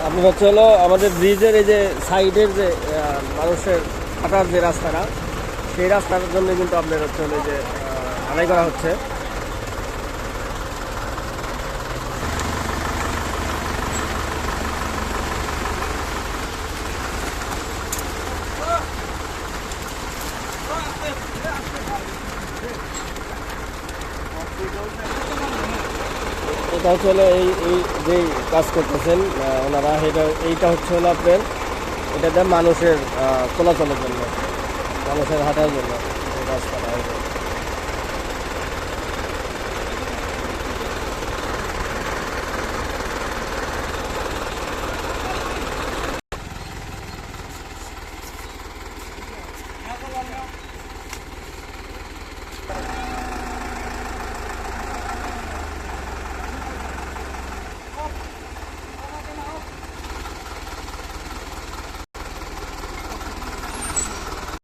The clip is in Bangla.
আপনার হচ্ছে হলো আমাদের ব্রিজের এই যে সাইডের যে মানুষের হাঁটার যে রাস্তাটা, সেই রাস্তার জন্য কিন্তু আপনার হচ্ছে হলো যে ঢালাই করা হচ্ছে। এটা হচ্ছে হলো এই যে কাজ করতেছেন ওনারা, এইটা হচ্ছে হলো আপনার এটা মানুষের চলাচলের জন্য, মানুষের হাঁটার জন্য এই রাস্তাটা।